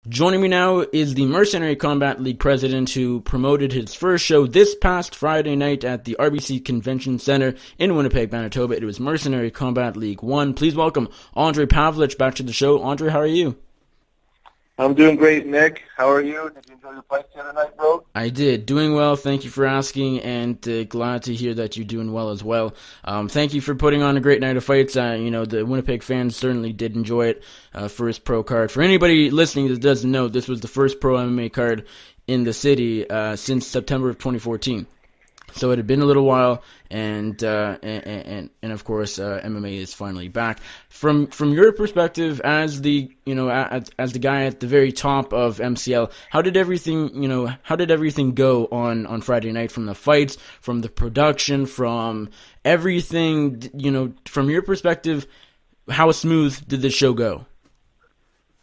Joining me now is the Mercenary Combat League president who promoted his first show this past Friday night at the RBC Convention Center in Winnipeg, Manitoba. It was Mercenary Combat League 1. Please welcome Andrija Pavlic back to the show. Andre, how are you? I'm doing great, Nick. How are you? Did you enjoy the fight the other night, bro? I did. Doing well. Thank you for asking, and glad to hear that you're doing well as well. Thank you for putting on a great night of fights. The Winnipeg fans certainly did enjoy it. First pro card. For anybody listening that doesn't know, this was the first pro MMA card in the city since September of 2014. So it had been a little while, and of course MMA is finally back. From your perspective, as the as the guy at the very top of MCL, how did everything go on Friday night? From the fights, from the production, from everything, from your perspective, how smooth did the show go?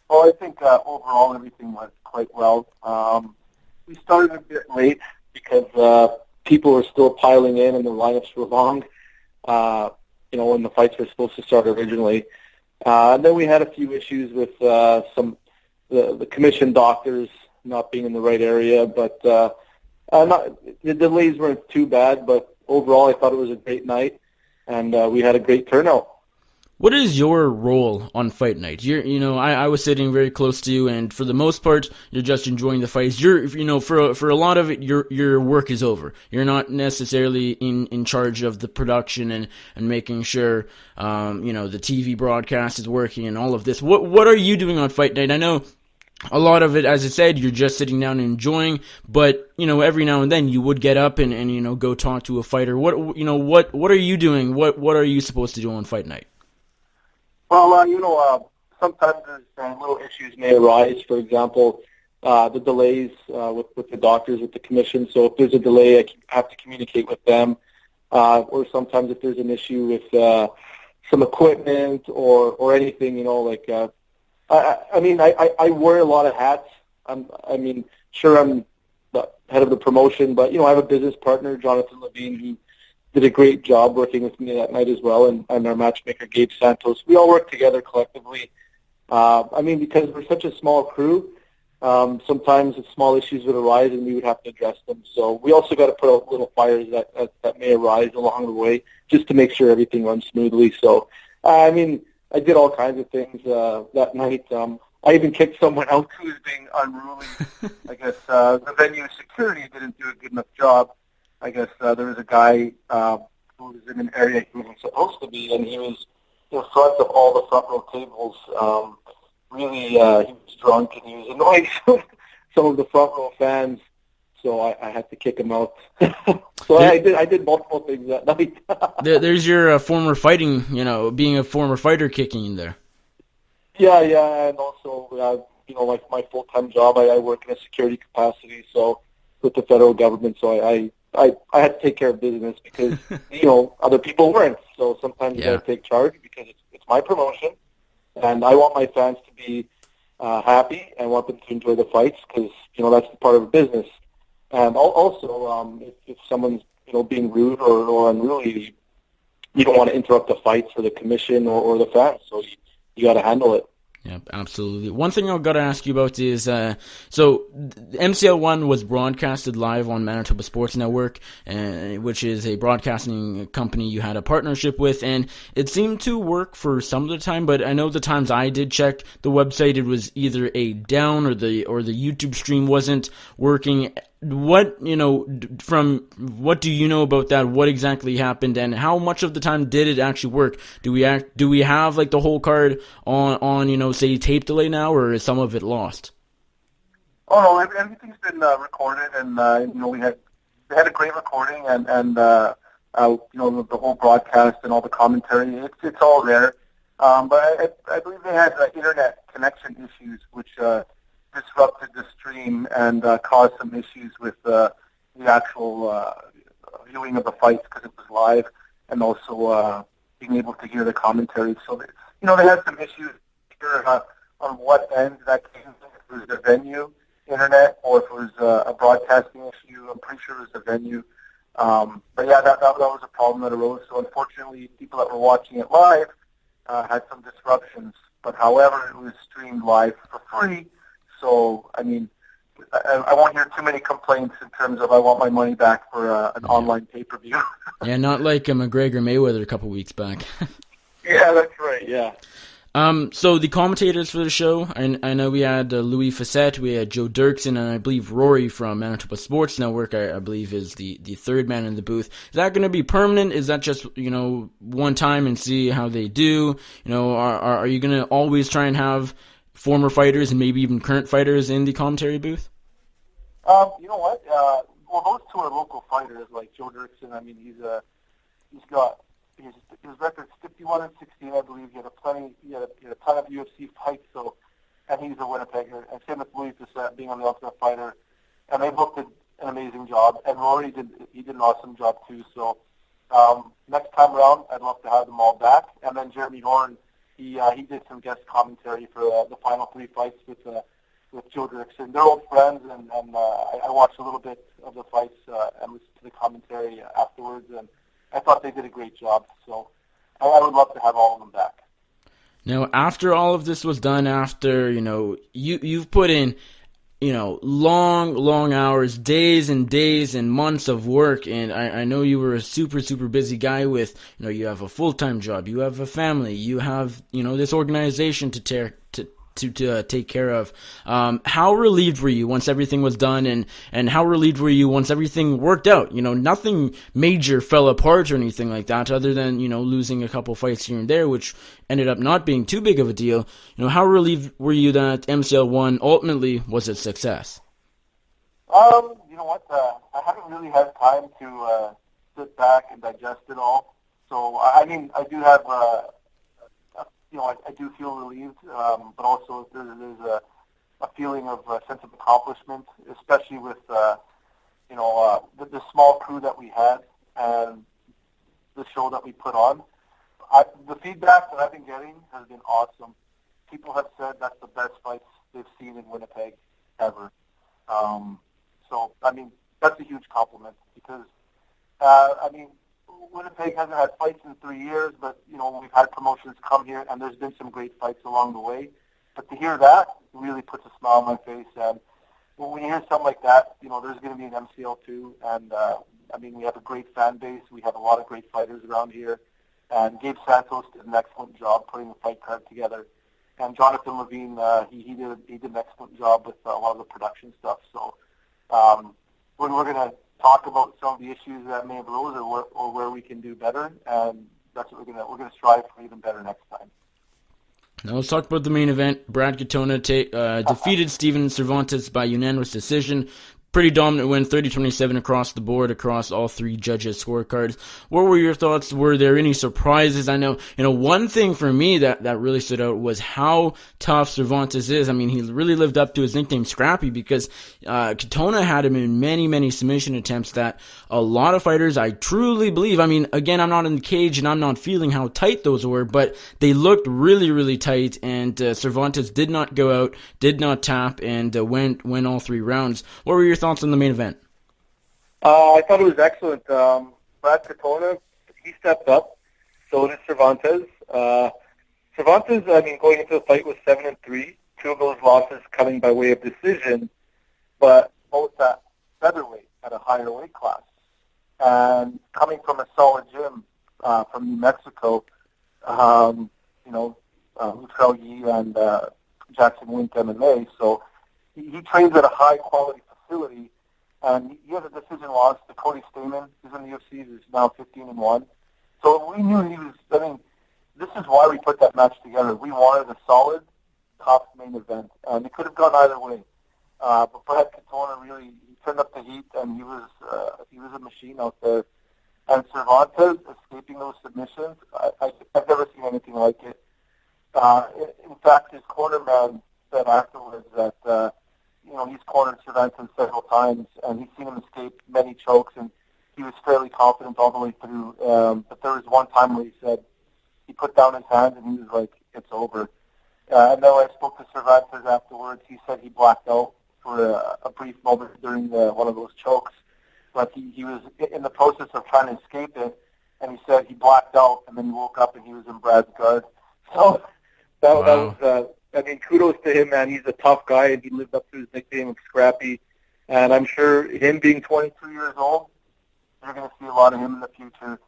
Well, I think overall everything went quite well. We started a bit late because people were still piling in and the lineups were long, when the fights were supposed to start originally. And then we had a few issues with the commission doctors not being in the right area, but the delays weren't too bad, but overall I thought it was a great night, and we had a great turnout. What is your role on fight night? I was sitting very close to you, and for the most part, you're just enjoying the fights. For a lot of it, your work is over. You're not necessarily in charge of the production and making sure, the TV broadcast is working and all of this. What are you doing on fight night? I know a lot of it, as I said, you're just sitting down and enjoying, but, every now and then you would get up and go talk to a fighter. What are you doing? What are you supposed to do on fight night? Well, sometimes there's little issues may arise. For example, the delays with the doctors, with the commission. So if there's a delay, I have to communicate with them. Or sometimes if there's an issue with some equipment or anything, I wear a lot of hats. I'm the head of the promotion, but, I have a business partner, Jonathan Levine, who did a great job working with me that night as well, and our matchmaker, Gabe Santos. We all work together collectively. Because we're such a small crew, sometimes small issues would arise and we would have to address them. So we also got to put out little fires that may arise along the way just to make sure everything runs smoothly. So, I did all kinds of things that night. I even kicked someone out who was being unruly. I guess the venue security didn't do a good enough job. I guess there was a guy who was in an area he wasn't supposed to be, and he was in front of all the front row tables. He was drunk, and he was annoying some of the front row fans, so I had to kick him out. So I did multiple things that night. There's your former fighting, being a former fighter kicking in there. Yeah, and also, like my full-time job, I work in a security capacity, so with the federal government, so I had to take care of business because, other people weren't. So sometimes you got to take charge because it's my promotion, and I want my fans to be happy. I want them to enjoy the fights because, that's part of the business. And also, if someone's, being rude or unruly, you don't want to interrupt the fights for the commission or the fans. So you got to handle it. Yeah, absolutely. One thing I've got to ask you about is, so MCL 1 was broadcasted live on Manitoba Sports Network, which is a broadcasting company you had a partnership with, and it seemed to work for some of the time, but I know the times I did check the website, it was either a down or the YouTube stream wasn't working. What do you know about that? What exactly happened, and how much of the time did it actually work? Do we have like the whole card on say tape delay now, or is some of it lost? Oh no, everything's been recorded, and we had a great recording, and the whole broadcast and all the commentary. It's all there, but I believe they had internet connection issues, which disrupted the stream and caused some issues with the actual viewing of the fights because it was live, and also being able to hear the commentary. So they had some issues here on what end that came from. If it was the venue internet or if it was a broadcasting issue. I'm pretty sure it was the venue. But yeah, that was a problem that arose. So unfortunately, people that were watching it live had some disruptions. But however, it was streamed live for free. So So, I mean, I won't hear too many complaints in terms of I want my money back for an online pay-per-view. Yeah, not like McGregor Mayweather a couple weeks back. Yeah, that's right, yeah. So the commentators for the show, I know we had Louis Facette, we had Joe Dirksen, and I believe Rory from Manitoba Sports Network, I believe is the third man in the booth. Is that going to be permanent? Is that just, one time and see how they do? Are you going to always try and have former fighters and maybe even current fighters in the commentary booth? You know what? Well, those two are local fighters, like Joe Dirksen. I mean, he's got his record's 51-16, I believe. He had a ton of UFC fights, and he's a Winnipegger. And same with Louis Facette being on the Ultimate Fighter, and they both did an amazing job. And Rory did an awesome job too. So next time around, I'd love to have them all back. And then Jeremy Horn, he did some guest commentary for the final three fights with Joe Dirksen. They're old friends, and I watched a little bit of the fights and listened to the commentary afterwards, and I thought they did a great job. So I would love to have all of them back. Now, after all of this was done, after, you've put in, long hours, days and months of work, and I know you were a super, super busy guy with, you have a full-time job, you have a family, you have, this organization to take care of. How relieved were you once everything was done, and how relieved were you once everything worked out? Nothing major fell apart or anything like that, other than, losing a couple fights here and there, which ended up not being too big of a deal. How relieved were you that MCL 1 ultimately was a success? You know what? I haven't really had time to sit back and digest it all. So, I mean, I do have I do feel relieved, but also there's a feeling of a sense of accomplishment, especially with the small crew that we had and the show that we put on. The feedback that I've been getting has been awesome. People have said that's the best fights they've seen in Winnipeg ever. So, I mean, that's a huge compliment because, Winnipeg hasn't had fights in 3 years, but, we've had promotions come here, and there's been some great fights along the way. But to hear that really puts a smile on my face. And when you hear something like that, there's going to be an MCL too. And, we have a great fan base. We have a lot of great fighters around here. And Gabe Santos did an excellent job putting the fight card together. And Jonathan Levine, he did an excellent job with a lot of the production stuff. So we're going to talk about some of the issues that may have arose or where we can do better, and that's what we're going to strive for even better next time. Now let's talk about the main event. Brad Katona defeated Doce Cervantes by unanimous decision. Pretty dominant win, 30-27 across the board, across all three judges' scorecards. What were your thoughts? Were there any surprises? I know, one thing for me that really stood out was how tough Cervantes is. I mean, he really lived up to his nickname Scrappy because Katona had him in many, many submission attempts that a lot of fighters, I truly believe, I mean, again, I'm not in the cage and I'm not feeling how tight those were, but they looked really, really tight, and Cervantes did not go out, did not tap, and went all three rounds. What were your thoughts on the main event? I thought it was excellent. Brad Katona, he stepped up. So did Cervantes. Cervantes, going into the fight was 7-3. Two of those losses coming by way of decision, but both at featherweight at a higher weight class. And coming from a solid gym from New Mexico, Lutrell Yee and Jackson Wink MMA. So he trains at a high quality facility, and he has a decision loss to Cody Stamen, who's in the UFC, who's now 15-1. So we knew he was. This is why we put that match together. We wanted a solid, tough main event, and it could have gone either way. But Brad Katona really turned up the heat, and he was a machine out there. And Cervantes escaping those submissions, I've never seen anything like it. In fact, his cornerman said afterwards that he's cornered Cervantes several times, and he's seen him escape many chokes, and he was fairly confident all the way through. But there was one time where he said he put down his hand, and he was like, "It's over." I know I spoke to Cervantes afterwards. He said he blacked out for a brief moment during one of those chokes, but he was in the process of trying to escape it, and he said he blacked out, and then he woke up and he was in Brad's guard. So that was I mean, kudos to him, man. He's a tough guy, and he lived up to his nickname of Scrappy. And I'm sure him being 22 years old, you're going to see a lot of him in the future.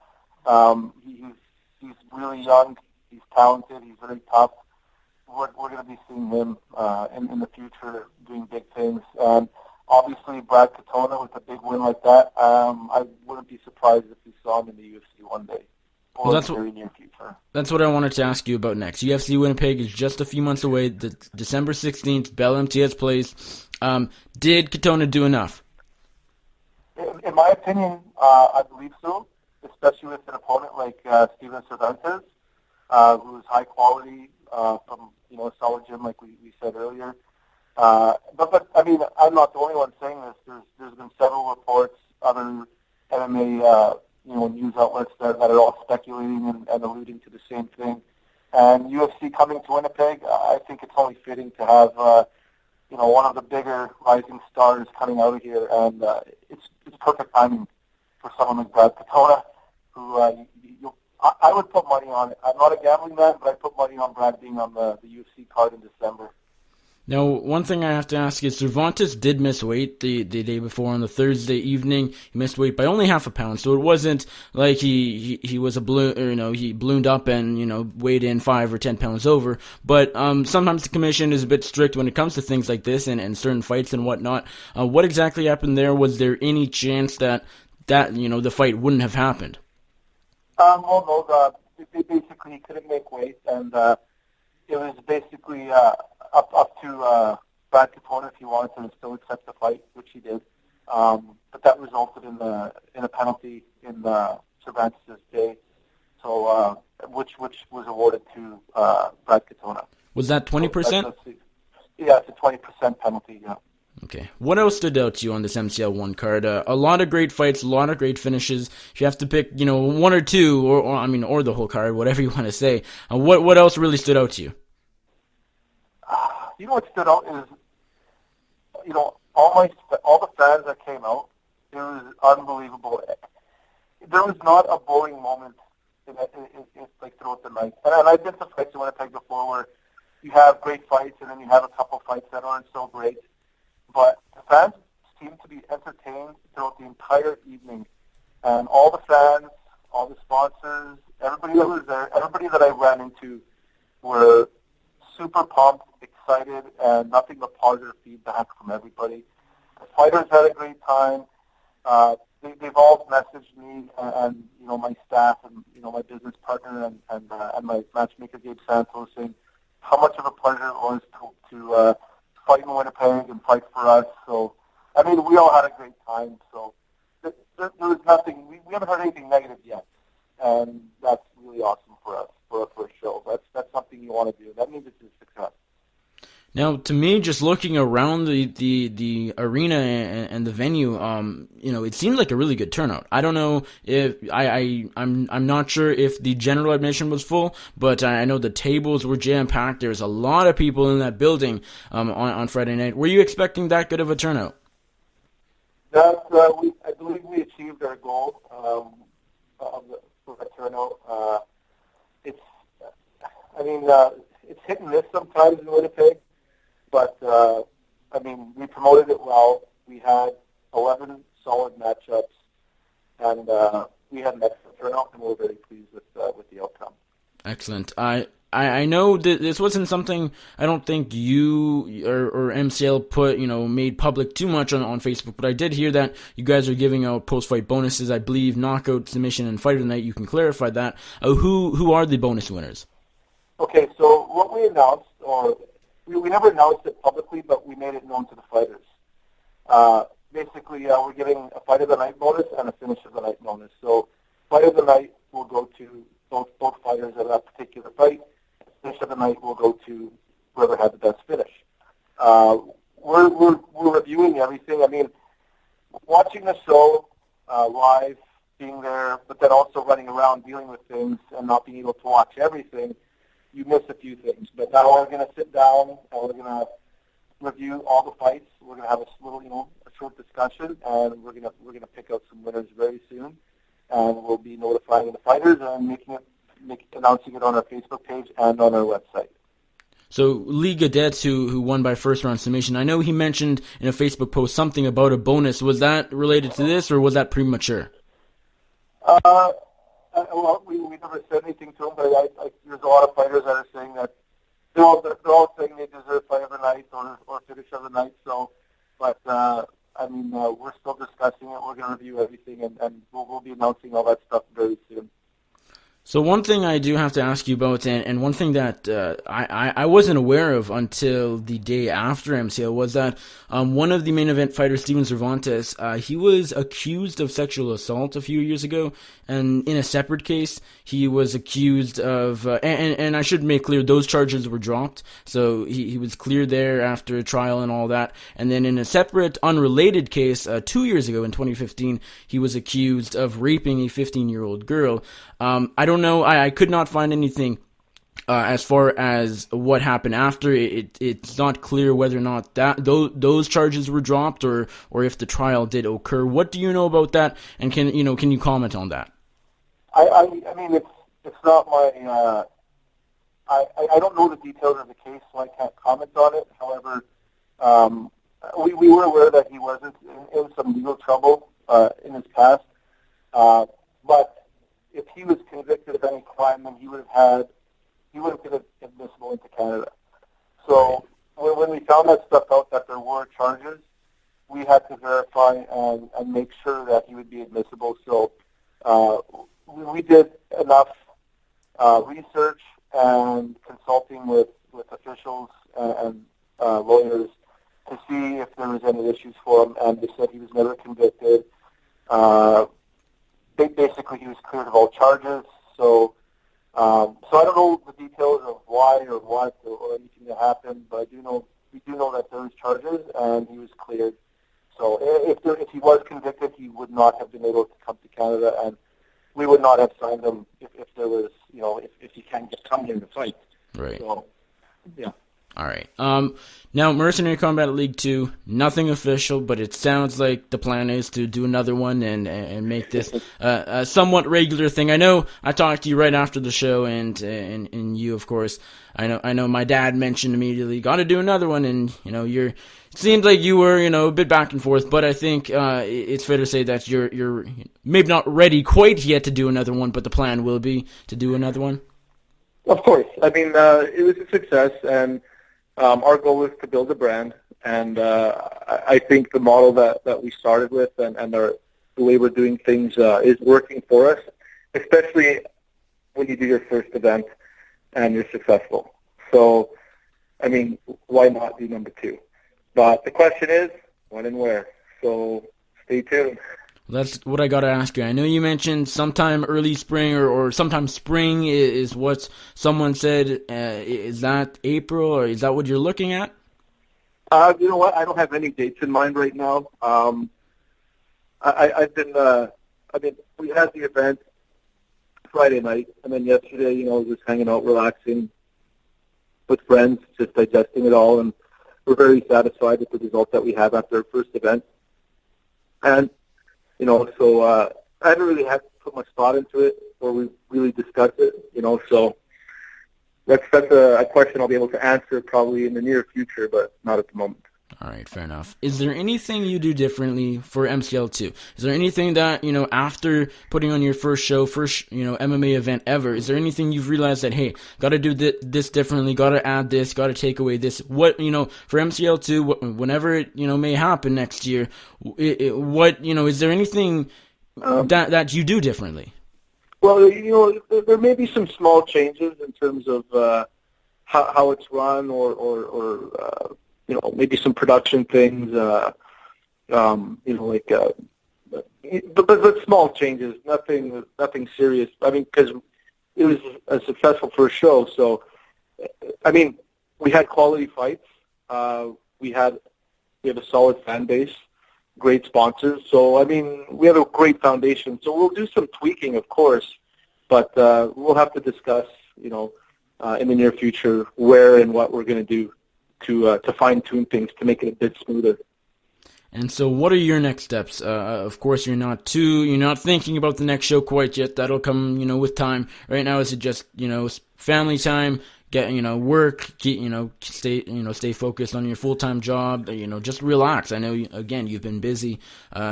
He's really young. He's talented. He's very tough. We're going to be seeing him in the future doing big things. Obviously, Brad Katona with a big win like that, I wouldn't be surprised if we saw him in the UFC one day. Or in the very near future. That's what I wanted to ask you about next. UFC Winnipeg is just a few months away. December 16th, Bell MTS plays. Did Katona do enough? In my opinion, I believe so, especially with an opponent like Doce Cervantes, who's high quality from a solid gym, like we said earlier. But I mean, I'm not the only one saying this. There's been several reports, other MMA news outlets that are all speculating and alluding to the same thing. And UFC coming to Winnipeg, I think it's only fitting to have one of the bigger rising stars coming out of here, and it's perfect timing for someone like Brad Katona, who I would put money on it. I'm not a gambling man, but I put money on Brad being on the UFC card in December. Now, one thing I have to ask is Cervantes did miss weight the day before on the Thursday evening. He missed weight by only half a pound, so it wasn't like he was a balloon, or he ballooned up and weighed in 5 or 10 pounds over. But sometimes the commission is a bit strict when it comes to things like this and certain fights and whatnot. What exactly happened there? Was there any chance that the fight wouldn't have happened? No, they basically couldn't make weight, and it was basically up to Brad Katona if he wanted to still accept the fight, which he did. But that resulted in a penalty in Cervantes' day, so which was awarded to Brad Katona. Was that 20%? Yeah, it's a 20% penalty. Yeah. Okay. What else stood out to you on this MCL 1 card? A lot of great fights, a lot of great finishes. If you have to pick, one or two, or the whole card, whatever you want to say, what else really stood out to you? What stood out is, all the fans that came out. It was unbelievable. There was not a boring moment throughout the night. And I've been to fights in Winnipeg before where you have great fights and then you have a couple fights that aren't so great. But the fans seemed to be entertained throughout the entire evening. And all the fans, all the sponsors, everybody that was there, everybody that I ran into were super pumped, excited, and nothing but positive feedback from everybody. The fighters had a great time. They've all messaged me and my staff and my business partner and my matchmaker Gabe Santos saying how much of a pleasure it was to fight in Winnipeg and fight for us. So I mean, we all had a great time. So there was nothing. We haven't heard anything negative yet, and that's really awesome for us for a first show. That's something you want to do. That means it's a success. Now, to me, just looking around the arena and the venue, it seemed like a really good turnout. I don't know if I'm not sure if the general admission was full, but I know the tables were jam packed. There's a lot of people in that building on Friday night. Were you expecting that good of a turnout? I believe we achieved our goal for the turnout. It's hit and miss sometimes in Winnipeg. But, we promoted it well. We had 11 solid matchups, and we had an excellent turnout, and we're very pleased with the outcome. Excellent. I know that this wasn't something I don't think you or MCL made public too much on Facebook, but I did hear that you guys are giving out post-fight bonuses. I believe knockout, submission, and fight of the night. You can clarify that. Who are the bonus winners? Okay, so what we announced, we never announced it publicly, but we made it known to the fighters. We're giving a fight of the night bonus and a finish of the night bonus. So fight of the night will go to both fighters at that particular fight. Finish of the night will go to whoever had the best finish. We're reviewing everything. I mean, watching the show live, being there, but then also running around dealing with things and not being able to watch everything, you miss a few things. But now we're going to sit down and we're going to review all the fights. We're going to have a short discussion, and we're going to pick out some winners very soon. And we'll be notifying the fighters and announcing it on our Facebook page and on our website. So Lee Gadets, who won by first round submission, I know he mentioned in a Facebook post something about a bonus. Was that related to this, or was that premature? Well, we never said anything to him, but there's a lot of fighters that are saying that they're all saying they deserve fight of the night or finish of the night. So, but we're still discussing it. We're going to review everything, and we'll be announcing all that stuff very soon. So one thing I do have to ask you about, and one thing that I wasn't aware of until the day after MCL, was that one of the main event fighters, Doce Cervantes, he was accused of sexual assault a few years ago, and in a separate case, he was accused of, and I should make clear, those charges were dropped, so he was cleared there after a trial and all that, and then in a separate, unrelated case, 2 years ago in 2015, he was accused of raping a 15-year-old girl. I don't know. I could not find anything as far as what happened after. It's not clear whether or not those charges were dropped or if the trial did occur. What do you know about that? And can you comment on that? I mean, it's not my. I don't know the details of the case, so I can't comment on it. However, we were aware that he wasn't in some legal trouble in his past, but if he was convicted of any crime, then he would have been admissible into Canada. So when we found that stuff out, that there were charges, we had to verify and make sure that he would be admissible. So we did enough research and consulting with officials and lawyers to see if there was any issues for him, and they said he was never convicted. Basically, he was cleared of all charges. So I don't know the details of why or what or anything that happened, but we do know that there was charges and he was cleared. So if he was convicted, he would not have been able to come to Canada, and we would not have signed him if there was, if he can't come here to fight. Right. So, yeah. All right. Now, Mercenary Combat League 2, nothing official, but it sounds like the plan is to do another one and make this a somewhat regular thing. I know I talked to you right after the show, and you, of course, I know my dad mentioned immediately, got to do another one, and it seemed like you were a bit back and forth, but I think it's fair to say that you're maybe not ready quite yet to do another one, but the plan will be to do another one. Of course. I mean, it was a success, and our goal is to build a brand, and I think the model that we started with and the way we're doing things is working for us, especially when you do your first event and you're successful. So, I mean, why not do number 2? But the question is, when and where? So stay tuned. That's what I got to ask you. I know you mentioned sometime early spring or sometime spring is what someone said. Is that April, or is that what you're looking at? You know what? I don't have any dates in mind right now. I've been, we had the event Friday night, and then yesterday, just hanging out, relaxing with friends, just digesting it all, and we're very satisfied with the result that we have after our first event. And so I haven't really had to put much thought into it, or we really discussed it, so that's a question I'll be able to answer probably in the near future, but not at the moment. All right, fair enough. Is there anything you do differently for MCL2? Is there anything that, after putting on your first show, MMA event ever, is there anything you've realized that, hey, got to do this differently, got to add this, got to take away this? What, for MCL2, whenever it, may happen next year, is there anything that you do differently? Well, there may be some small changes in terms of how it's run or maybe some production things, but small changes, nothing serious. I mean, because it was a successful first show, so I mean, we had quality fights. We have a solid fan base, great sponsors. So I mean, we have a great foundation. So we'll do some tweaking, of course, but we'll have to discuss, in the near future where and what we're going to do to fine-tune things to make it a bit smoother. And so what are your next steps? Of course, you're not thinking about the next show quite yet. That'll come, with time. Right now, is it just, family time, work, stay focused on your full-time job, just relax. I know, again, you've been busy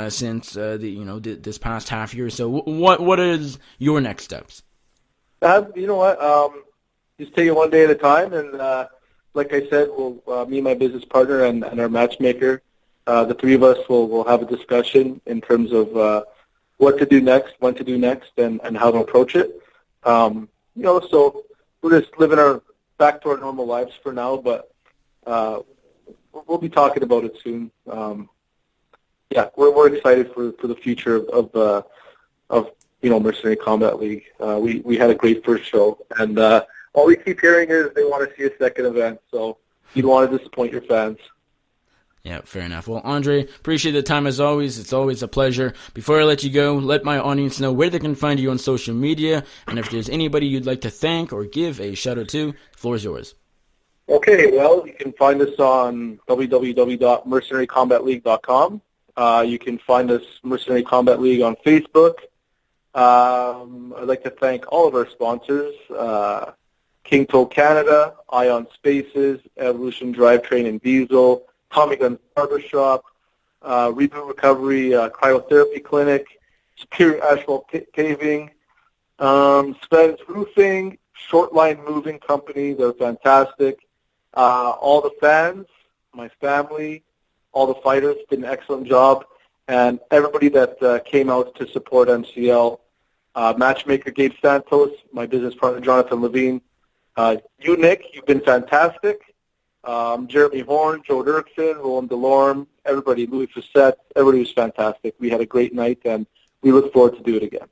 since this past half year. So what is your next steps? You know what? Just take it one day at a time, and like I said, we'll me and my business partner and our matchmaker, the three of us will have a discussion in terms of what to do next, when to do next, and how to approach it. So we're just living back to our normal lives for now, but we'll be talking about it soon. We're excited for the future of Mercenary Combat League. We had a great first show, and all we keep hearing is they want to see a second event, so you don't want to disappoint your fans. Yeah, fair enough. Well, Andre, appreciate the time as always. It's always a pleasure. Before I let you go, let my audience know where they can find you on social media, and if there's anybody you'd like to thank or give a shout-out to, the floor is yours. Okay, well, you can find us on www.mercenarycombatleague.com. You can find us, Mercenary Combat League, on Facebook. I'd like to thank all of our sponsors, King Toe Canada, Ion Spaces, Evolution Drivetrain and Diesel, Tommy Guns Barbershop, Reboot Recovery Cryotherapy Clinic, Superior Asphalt Paving, Sven's Roofing, Shortline Moving Company. They're fantastic. All the fans, my family, all the fighters did an excellent job, and everybody that came out to support MCL. Matchmaker Gabe Santos, my business partner Jonathan Levine. You, Nick, you've been fantastic. Jeremy Horn, Joe Dirksen, Roland Delorme, everybody, Louis Facette, everybody was fantastic. We had a great night, and we look forward to do it again.